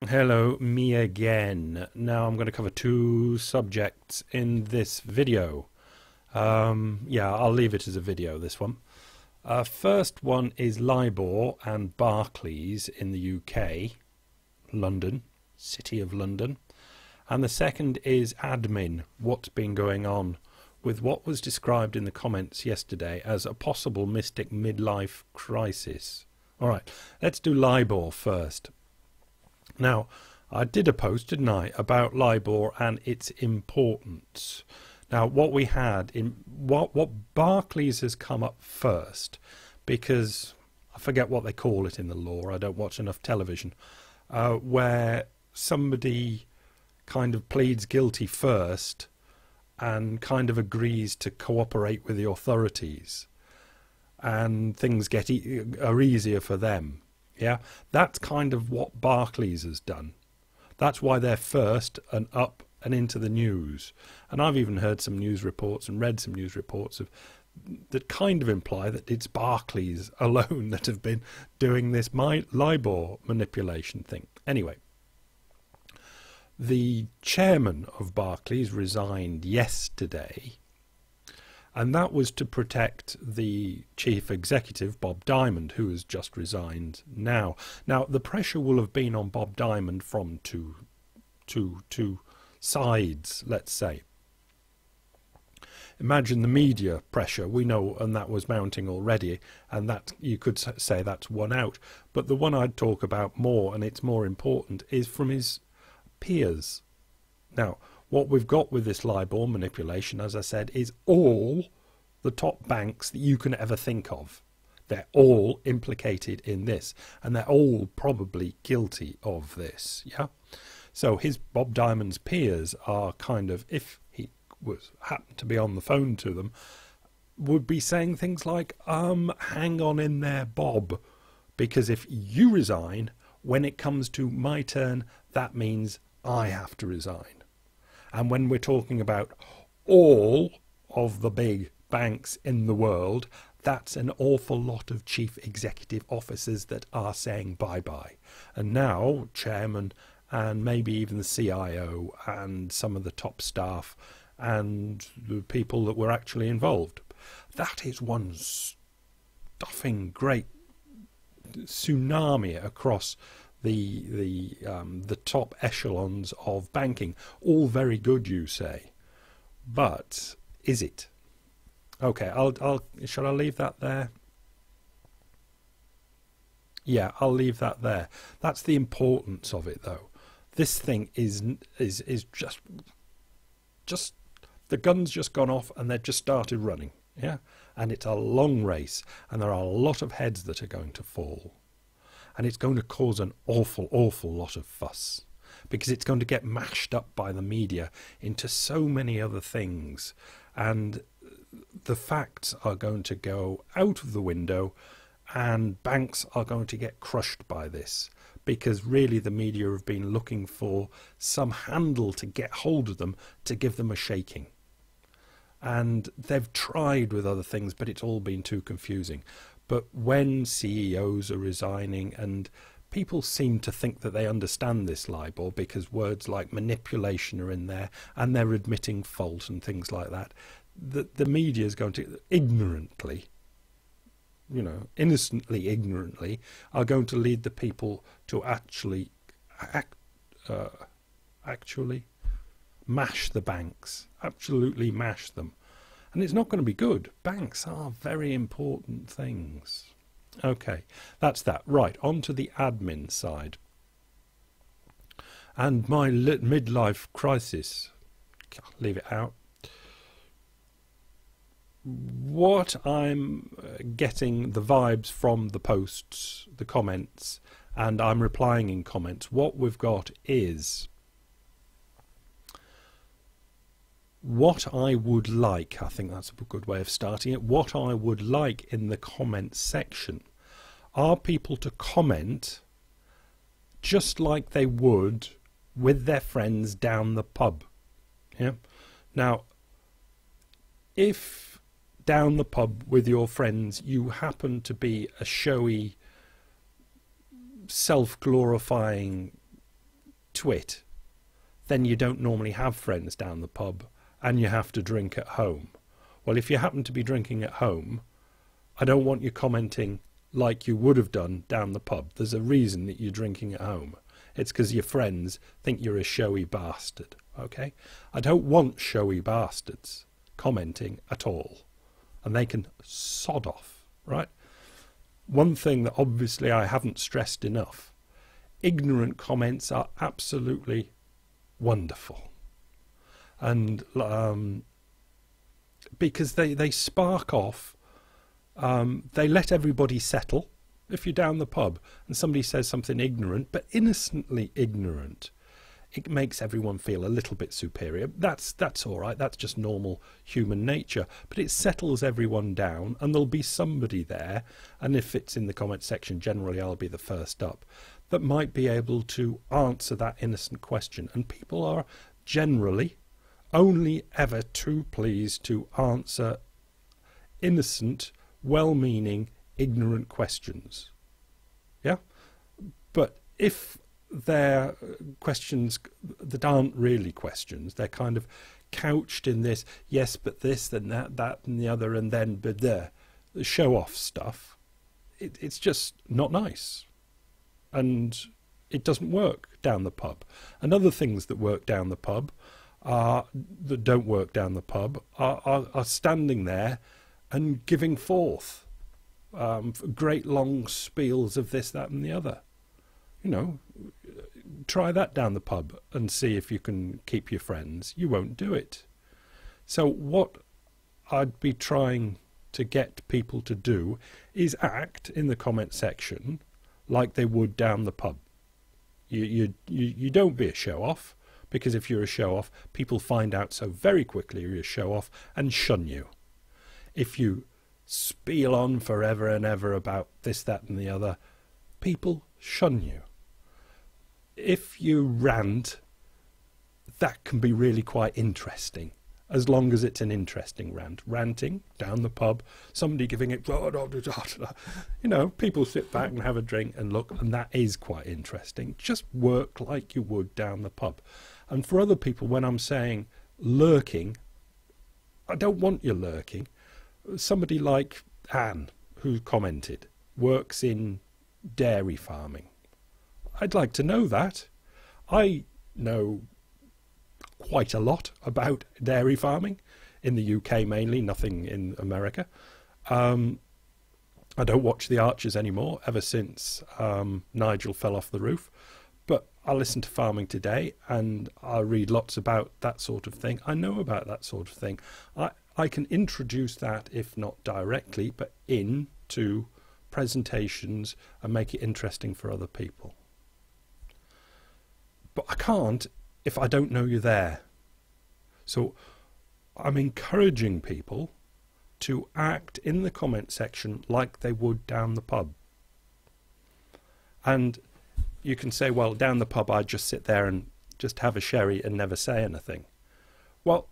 Hello, me again. Now I'm going to cover two subjects in this video. Yeah, I'll leave it as a video, this one. First one is LIBOR and Barclays in the UK, London, City of London. And the second is admin, what's been going on with what was described in the comments yesterday as a possible Mystic midlife crisis. All right, let's do LIBOR first. Now, I did a post, didn't I, about LIBOR and its importance. Now, what we had in what Barclays has come up first, because I forget what they call it in the law. I don't watch enough television, where somebody kind of pleads guilty first and kind of agrees to cooperate with the authorities, and things are easier for them. Yeah, that's kind of what Barclays has done. That's why they're first and up and into the news. And I've even heard some news reports and read some news reports that kind of imply that it's Barclays alone that have been doing this LIBOR manipulation thing. Anyway, the chairman of Barclays resigned yesterday, and that was to protect the chief executive, Bob Diamond, who has just resigned now. Now, the pressure will have been on Bob Diamond from two sides, let's say. Imagine the media pressure, we know, and that was mounting already, and that you could say that's one out. But the one I'd talk about more, and it's more important, is from his peers. Now, what we've got with this LIBOR manipulation, as I said, is all the top banks that you can ever think of. They're all implicated in this, and they're all probably guilty of this. Yeah. So Bob Diamond's peers are kind of, if he happened to be on the phone to them, would be saying things like, hang on in there, Bob, because if you resign, when it comes to my turn, that means I have to resign. And when we're talking about all of the big banks in the world, that's an awful lot of chief executive officers that are saying bye-bye. And now chairman and maybe even the CIO and some of the top staff and the people that were actually involved. That is one stuffing great tsunami across the top echelons of banking. All very good, you say, but is it? Okay, shall I leave that there? Yeah, I'll leave that there. That's the importance of it, though. This thing is just the gun's just gone off and they've just started running. Yeah, and it's a long race, and there are a lot of heads that are going to fall. And it's going to cause an awful lot of fuss, because it's going to get mashed up by the media into so many other things, and the facts are going to go out of the window, and banks are going to get crushed by this, because really the media have been looking for some handle to get hold of them, to give them a shaking. And they've tried with other things, but it's all been too confusing. But when CEOs are resigning, and people seem to think that they understand this LIBOR because words like manipulation are in there and they're admitting fault and things like that, the media is going to ignorantly, innocently ignorantly, are going to lead the people to actually mash the banks, absolutely mash them. And it's not going to be good. Banks are very important things. Okay, that's that. Right, on to the admin side. And my midlife crisis. Leave it out. What I'm getting the vibes from the posts, the comments, and I'm replying in comments, what we've got is what I would like. I think that's a good way of starting it. What I would like in the comments section are people to comment just like they would with their friends down the pub. Yeah. Now, if down the pub with your friends you happen to be a showy, self-glorifying to it, then you don't normally have friends down the pub and you have to drink at home. Well, if you happen to be drinking at home, I don't want you commenting like you would have done down the pub. There's a reason that you're drinking at home. It's because your friends think you're a showy bastard, okay? I don't want showy bastards commenting at all. And they can sod off, right? One thing that obviously I haven't stressed enough, ignorant comments are absolutely wonderful. And because they spark off, they let everybody settle. If you're down the pub and somebody says something ignorant, but innocently ignorant, it makes everyone feel a little bit superior. That's all right. That's just normal human nature. But it settles everyone down, and there'll be somebody there, and if it's in the comment section, generally I'll be the first up, that might be able to answer that innocent question. And people are generally only ever too pleased to answer innocent, well-meaning, ignorant questions. Yeah? But if they're questions that aren't really questions, they're kind of couched in this, yes, but this, then that and the other, and then but the show-off stuff, it's just not nice. And it doesn't work down the pub. And other things that work down the pub, that don't work down the pub, are standing there and giving forth great long spiels of this, that and the other. You know, try that down the pub and see if you can keep your friends. You won't do it. So what I'd be trying to get people to do is act in the comment section like they would down the pub. You don't be a show-off, because if you're a show-off, people find out so very quickly you're a show-off and shun you. If you spiel on forever and ever about this, that and the other, people shun you. If you rant, that can be really quite interesting, as long as it's an interesting rant. Ranting down the pub, somebody giving it, you know, people sit back and have a drink and look, and that is quite interesting. Just work like you would down the pub. And for other people, when I'm saying lurking, I don't want you lurking. Somebody like Anne, who commented, works in dairy farming. I'd like to know that. I know quite a lot about dairy farming in the UK mainly, nothing in America. I don't watch The Archers anymore ever since Nigel fell off the roof, but I listen to Farming Today and I read lots about that sort of thing. I know about that sort of thing. I can introduce that, if not directly, but into presentations and make it interesting for other people. But I can't if I don't know you're there. So I'm encouraging people to act in the comment section like they would down the pub. And you can say, well, down the pub I just sit there and just have a sherry and never say anything. Well,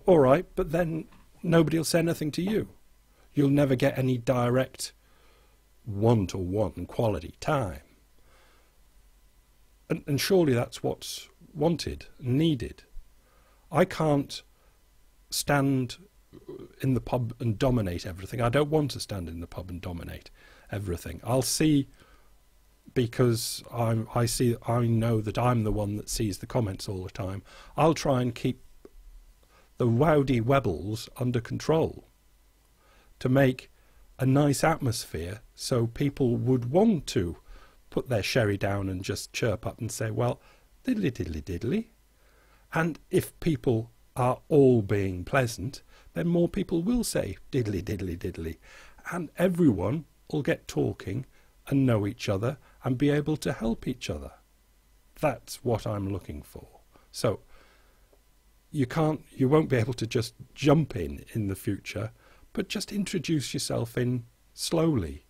all right, but then nobody will say anything to you. You'll never get any direct one-to-one quality time. And surely that's what's wanted, needed. I can't stand in the pub and dominate everything. I don't want to stand in the pub and dominate everything. I'll see, because I know that I'm the one that sees the comments all the time. I'll try and keep the rowdy webbles under control to make a nice atmosphere so people would want to put their sherry down and just chirp up and say, well, diddly diddly diddly. And if people are all being pleasant, then more people will say diddly diddly diddly. And everyone will get talking and know each other and be able to help each other. That's what I'm looking for. So you won't be able to just jump in the future, but just introduce yourself in slowly.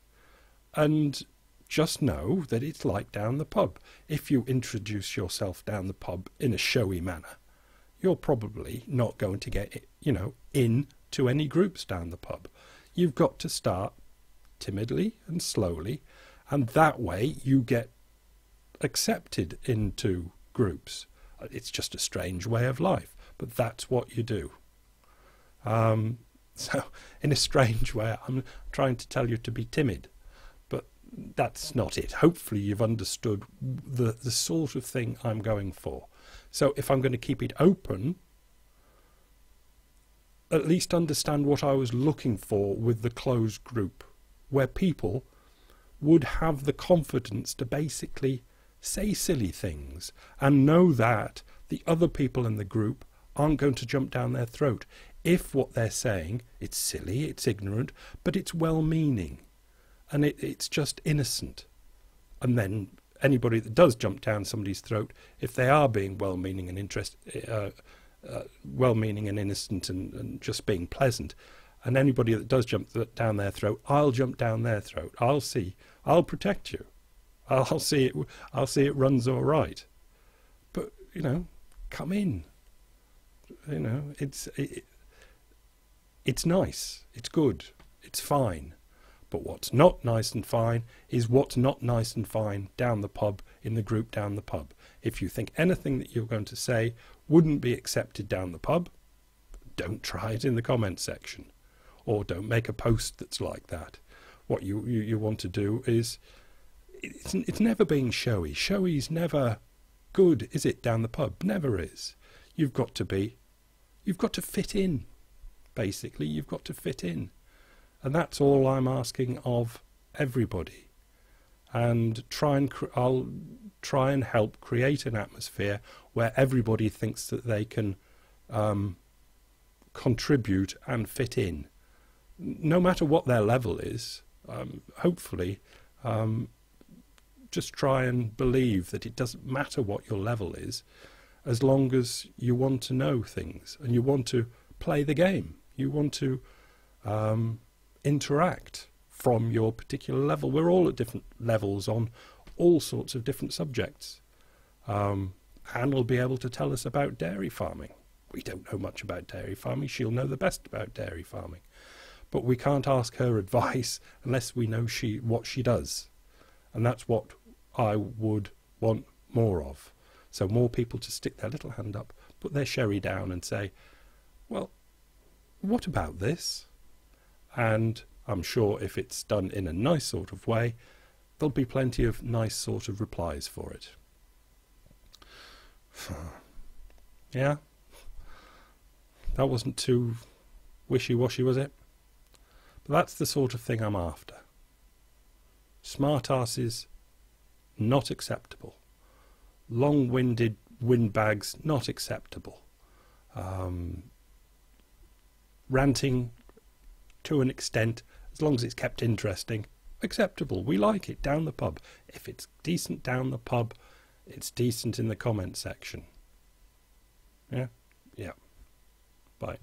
And just know that it's like down the pub. If you introduce yourself down the pub in a showy manner, you're probably not going to get, into any groups down the pub. You've got to start timidly and slowly, and that way you get accepted into groups. It's just a strange way of life, but that's what you do. So in a strange way, I'm trying to tell you to be timid, but that's not it. Hopefully you've understood the sort of thing I'm going for. So if I'm going to keep it open, at least understand what I was looking for with the closed group, where people would have the confidence to basically say silly things and know that the other people in the group aren't going to jump down their throat if what they're saying, it's silly, it's ignorant, but it's well-meaning, and it's just innocent. And then anybody that does jump down somebody's throat, if they are being well-meaning and well-meaning and innocent and just being pleasant, and anybody that does jump down their throat, I'll jump down their throat. I'll protect you. I'll see it runs all right. But come in. It's nice, it's good, it's fine. But what's not nice and fine is what's not nice and fine down the pub, in the group down the pub. If you think anything that you're going to say wouldn't be accepted down the pub, don't try it in the comment section, or don't make a post that's like that. What you want to do is, it's never being showy. Showy's never good, is it, down the pub? Never is. You've got to fit in. Basically, you've got to fit in. And that's all I'm asking of everybody. And I'll try and help create an atmosphere where everybody thinks that they can contribute and fit in. No matter what their level is, hopefully, just try and believe that it doesn't matter what your level is, as long as you want to know things and you want to play the game. You want to interact from your particular level. We're all at different levels on all sorts of different subjects. Anne will be able to tell us about dairy farming. We don't know much about dairy farming. She'll know the best about dairy farming. But we can't ask her advice unless we know what she does. And that's what I would want more of. So more people to stick their little hand up, put their sherry down and say, well, what about this? And I'm sure if it's done in a nice sort of way, there'll be plenty of nice sort of replies for it. Yeah? That wasn't too wishy-washy, was it? But that's the sort of thing I'm after. Smart asses, not acceptable. Long-winded windbags, not acceptable. Ranting to an extent, as long as it's kept interesting, acceptable. We like it down the pub. If it's decent down the pub, it's decent in the comment section. Yeah? Yeah. Bye.